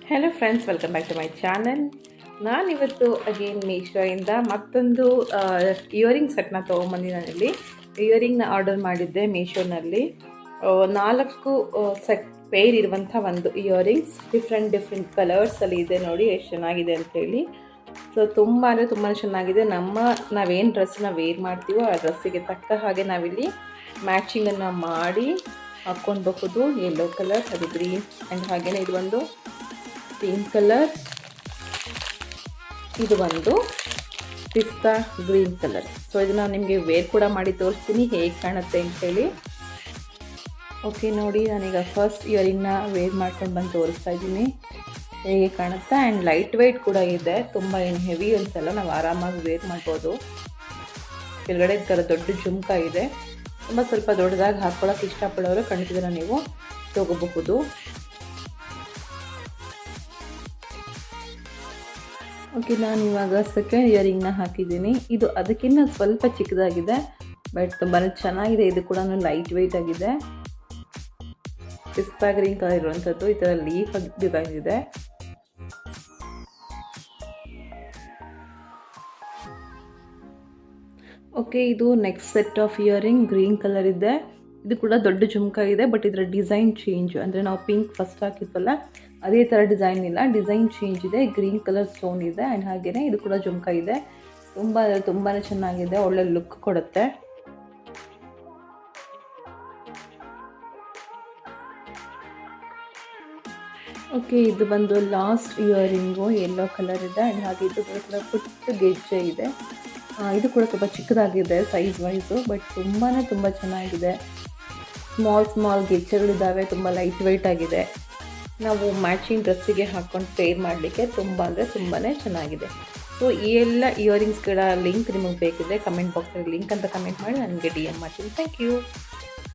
Hello friends, welcome back to my channel. ನಾನಿವತ್ತು again ಮೀಶೋಯಿಂದ ಮತ್ತೊಂದು ಇಯರಿಂಗ್ ಸೆಟ್ನ ತೊಗೊಂಬಂದಿದ್ದೀನಿ. ಇಯರಿಂಗ್ನ ಆರ್ಡರ್ ಮಾಡಿದ್ದೆ ಮೀಶೋನಲ್ಲಿ. 4 ಸೆಟ್ ಪೇರ್ ಇರುವಂಥ ಒಂದು ಇಯರಿಂಗ್ಸ್ ಡಿಫ್ರೆಂಟ್ ಕಲರ್ಸಲ್ಲಿ ಇದೆ. ನೋಡಿ ಎಷ್ಟು ಚೆನ್ನಾಗಿದೆ ಅಂಥೇಳಿ. ಸೊ ತುಂಬ ಅಂದರೆ ತುಂಬ ಚೆನ್ನಾಗಿದೆ. ನಾವೇನು ಡ್ರೆಸ್ನ ವೇರ್ ಮಾಡ್ತೀವೋ ಆ ಡ್ರೆಸ್ಸಿಗೆ ತಕ್ಕ ಹಾಗೆ ನಾವಿಲ್ಲಿ ಮ್ಯಾಚಿಂಗನ್ನು ಮಾಡಿ ಹಾಕ್ಕೊಳ್ಬಹುದು. ಯೆಲ್ಲೋ ಕಲರ್, ಅದು ಗ್ರೀನ್ ಆ್ಯಂಡ್ ಹಾಗೆಯೇ ಇದು ಒಂದು ಪಿಂಕ್ ಕಲರ್, ಇದು ಒಂದು ಪಿಸ್ತಾ ಗ್ರೀನ್ ಕಲರ್. ಸೊ ಇದನ್ನು ನಿಮಗೆ ವೇರ್ ಕೂಡ ಮಾಡಿ ತೋರಿಸ್ತೀನಿ ಹೇಗೆ ಕಾಣುತ್ತೆ ಅಂತೇಳಿ. ಓಕೆ ನೋಡಿ, ನಾನೀಗ ಫಸ್ಟ್ ಇಯರಿಂಗ್ನ ವೇರ್ ಮಾಡ್ಕೊಂಡು ಬಂದು ತೋರಿಸ್ತಾ ಇದ್ದೀನಿ ಹೇಗೆ ಕಾಣುತ್ತೆ. ಆ್ಯಂಡ್ ಲೈಟ್ ವೆಯ್ಟ್ ಕೂಡ ಇದೆ, ತುಂಬ ಏನು ಹೆವಿ ಅನ್ಸಲ್ಲ, ನಾವು ಆರಾಮಾಗಿ ವೇರ್ ಮಾಡ್ಬೋದು. ಕೆಳಗಡೆ ಈ ಥರ ದೊಡ್ಡ ಜುಮ್ಕ ಇದೆ. ಸ್ವಲ್ಪ ದೊಡ್ಡದಾಗಿ ಹಾಕ್ಕೊಳ್ಳೋಕೆ ಇಷ್ಟಪಡೋರು ಖಂಡಿತ ನೀವು ತಗೋಬಹುದು. ಓಕೆ, ನಾನು ಇವಾಗ ಸೆಕೆಂಡ್ ಇಯರಿಂಗ್ನ ಹಾಕಿದ್ದೀನಿ. ಇದು ಅದಕ್ಕಿಂತ ಸ್ವಲ್ಪ ಚಿಕ್ಕದಾಗಿದೆ, ಬಟ್ ತುಂಬ ಚೆನ್ನಾಗಿದೆ. ಇದು ಕೂಡ ಲೈಟ್ ವೆಯ್ಟ್ ಆಗಿದೆ. ಪಿಸ್ತಾ ಗ್ರೀನ್ ಕಲರ್ ಇರುವಂಥದ್ದು, ಈ ಥರ ಲೀಫ್ ಡಿಸೈನ್ ಇದೆ. ಓಕೆ, ಇದು next set of earring green colour ಇದೆ. ಇದು ಕೂಡ ದೊಡ್ಡ ಜುಮ್ಕ ಇದೆ, ಬಟ್ ಇದರ ಡಿಸೈನ್ ಚೇಂಜ್. ಅಂದರೆ ನಾವು ಪಿಂಕ್ ಫಸ್ಟ್ ಹಾಕಿದ್ವಲ್ಲ ಅದೇ ಥರ ಡಿಸೈನ್ ಇಲ್ಲ, ಡಿಸೈನ್ ಚೇಂಜ್ ಇದೆ. ಗ್ರೀನ್ ಕಲರ್ ಸ್ಟೋನ್ ಇದೆ ಆ್ಯಂಡ್ ಹಾಗೆಯೇ ಇದು ಕೂಡ ಜುಮ್ಕ ಇದೆ. ತುಂಬಾ ಚೆನ್ನಾಗಿದೆ, ಒಳ್ಳೆ ಲುಕ್ ಕೊಡುತ್ತೆ. ಓಕೆ, ಇದು ಬಂದು ಲಾಸ್ಟ್ ಇಯರಿಂಗು ಯೆಲ್ಲೋ ಕಲರ್ ಇದೆ ಆ್ಯಂಡ್ ಹಾಗೆ ಇದು ಕೂಡ ಪುಟ್ಟ ಗೆಜ್ಜೆ ಇದೆ. ಇದು ಕೂಡ ತುಂಬ ಚಿಕ್ಕದಾಗಿದೆ ಸೈಜ್ ವೈಸು, ಬಟ್ ತುಂಬ ಚೆನ್ನಾಗಿದೆ. ಸ್ಮಾಲ್ ಗೆಜ್ಜೆಗಳಿದ್ದಾವೆ, ತುಂಬ ಲೈಟ್ ವೆಯ್ಟ್ ಆಗಿದೆ. ನಾವು ಮ್ಯಾಚಿಂಗ್ ಡ್ರೆಸ್ಸಿಗೆ ಹಾಕ್ಕೊಂಡು ಪೇರ್ ಮಾಡಲಿಕ್ಕೆ ತುಂಬಾ ಚೆನ್ನಾಗಿದೆ. ಸೊ ಈ ಎಲ್ಲ ಇಯರಿಂಗ್ಸ್ಗಳ ಲಿಂಕ್ ನಿಮಗೆ ಬೇಕಿದ್ರೆ ಕಮೆಂಟ್ ಬಾಕ್ಸಲ್ಲಿ ಲಿಂಕ್ ಅಂತ ಕಮೆಂಟ್ ಮಾಡಿ ನನಗೆ DM ಮಾಡ್ತೀನಿ. Thank you.